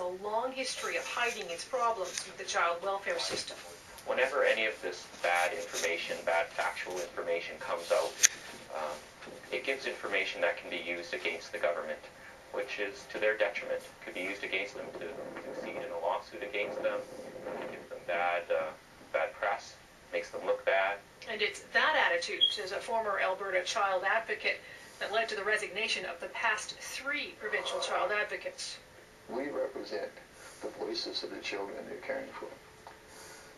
a long history of hiding its problems with the child welfare system. Whenever any of this bad information, bad factual information comes out, it gives information that can be used against the government, which is to their detriment. It could be used against them to succeed in a lawsuit against them, give them bad press, makes them look bad. And it's that attitude, as a former Alberta child advocate, that led to the resignation of the past 3 provincial child advocates. We represent the voices of the children they're caring for.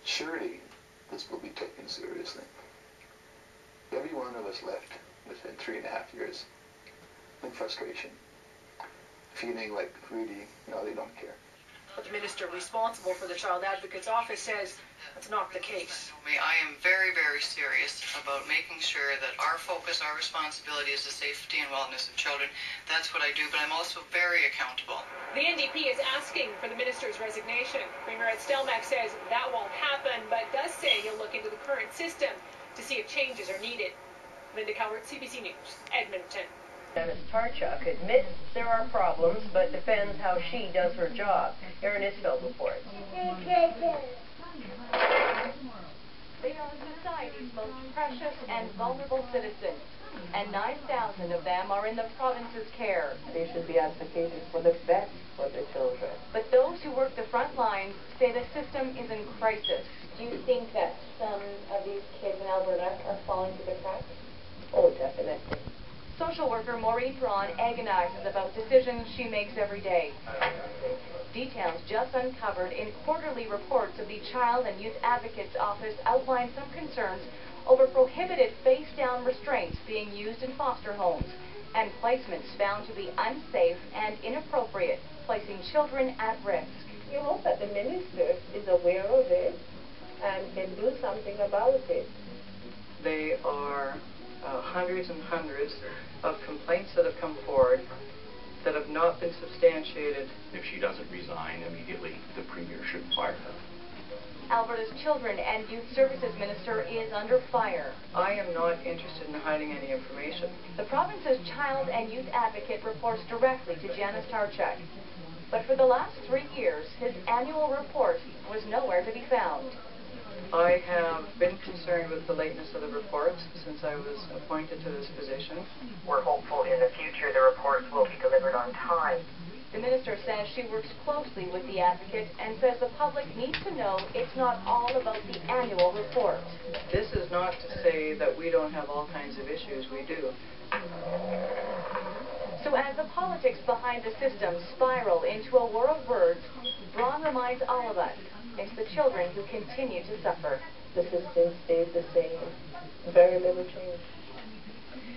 Surely this will be taken seriously. Every one of us left within 3.5 years in frustration, feeling like really, they don't care. But the minister responsible for the Child Advocate's Office says that's not the case. I am very, very serious about making sure that our focus, our responsibility is the safety and wellness of children. That's what I do, but I'm also very accountable. The NDP is asking for the minister's resignation. Premier Ed Stelmach says that won't happen, but does say he'll look into the current system to see if changes are needed. Linda Calvert, CBC News, Edmonton. Janice Tarchuk admits there are problems, but defends how she does her job. Erin Isfeld reports. They are society's most precious and vulnerable citizens, and 9,000 of them are in the province's care. They should be advocating for the best for the children. But those who work the front lines say the system is in crisis. Do you think that some of these kids in Alberta are falling through the cracks? Oh, definitely. Social worker Maureen Braun agonizes about decisions she makes every day. Details just uncovered in quarterly reports of the Child and Youth Advocate's Office outline some concerns over prohibited face-down restraints being used in foster homes and placements found to be unsafe and inappropriate, placing children at risk. You hope that the minister is aware of it and can do something about it. They are hundreds and hundreds of complaints that have come forward that have not been substantiated. If she doesn't resign immediately, the Premier should fire her. Alberta's Children and Youth Services Minister is under fire. I am not interested in hiding any information. The province's Child and Youth Advocate reports directly to Janice Tarchuk. But for the last 3 years, his annual report was nowhere to be found. I have been concerned with the lateness of the reports since I was appointed to this position. We're hopeful in the future the reports will be delivered on time. The minister says she works closely with the advocate and says the public needs to know it's not all about the annual report. This is not to say that we don't have all kinds of issues. We do. So as the politics behind the system spiral into a war of words, Braun reminds all of us it's the children who continue to suffer. The system stays the same. Very little change.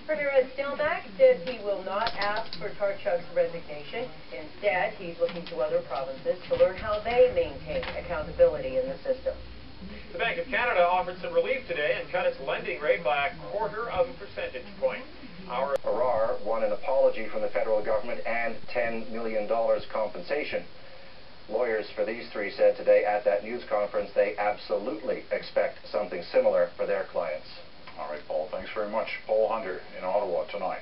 Premier Ed Stelmach says he will not ask for Tarchuk's resignation. Instead, he's looking to other provinces to learn how they maintain accountability in the system. The Bank of Canada offered some relief today and cut its lending rate by 1/4 percentage point. Arar won an apology from the federal government and $10 million compensation. Lawyers for these 3 said today at that news conference they absolutely expect something similar for their clients. All right, Paul, thanks very much. Paul Hunter in Ottawa tonight.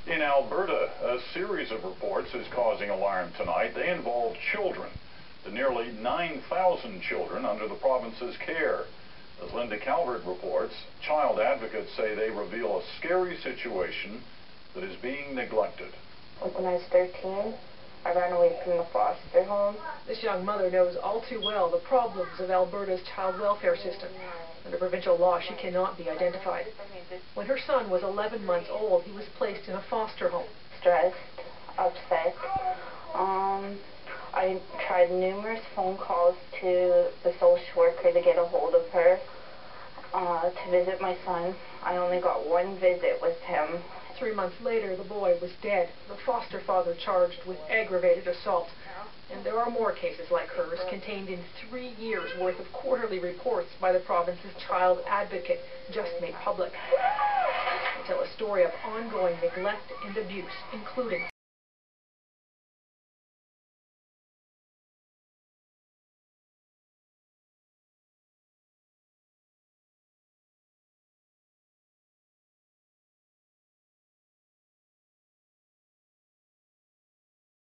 In Alberta, a series of reports is causing alarm tonight. They involve children, the nearly 9,000 children under the province's care. As Linda Calvert reports, child advocates say they reveal a scary situation that is being neglected. When I was 13, I ran away from the foster home. This young mother knows all too well the problems of Alberta's child welfare system. Under provincial law, she cannot be identified. When her son was 11 months old, he was placed in a foster home. Stressed, upset. I tried numerous phone calls to the social worker to get a hold of her to visit my son. I only got 1 visit with him. 3 months later, the boy was dead. The foster father charged with aggravated assault. And there are more cases like hers contained in 3 years' worth of quarterly reports by the province's child advocate just made public. They tell a story of ongoing neglect and abuse, including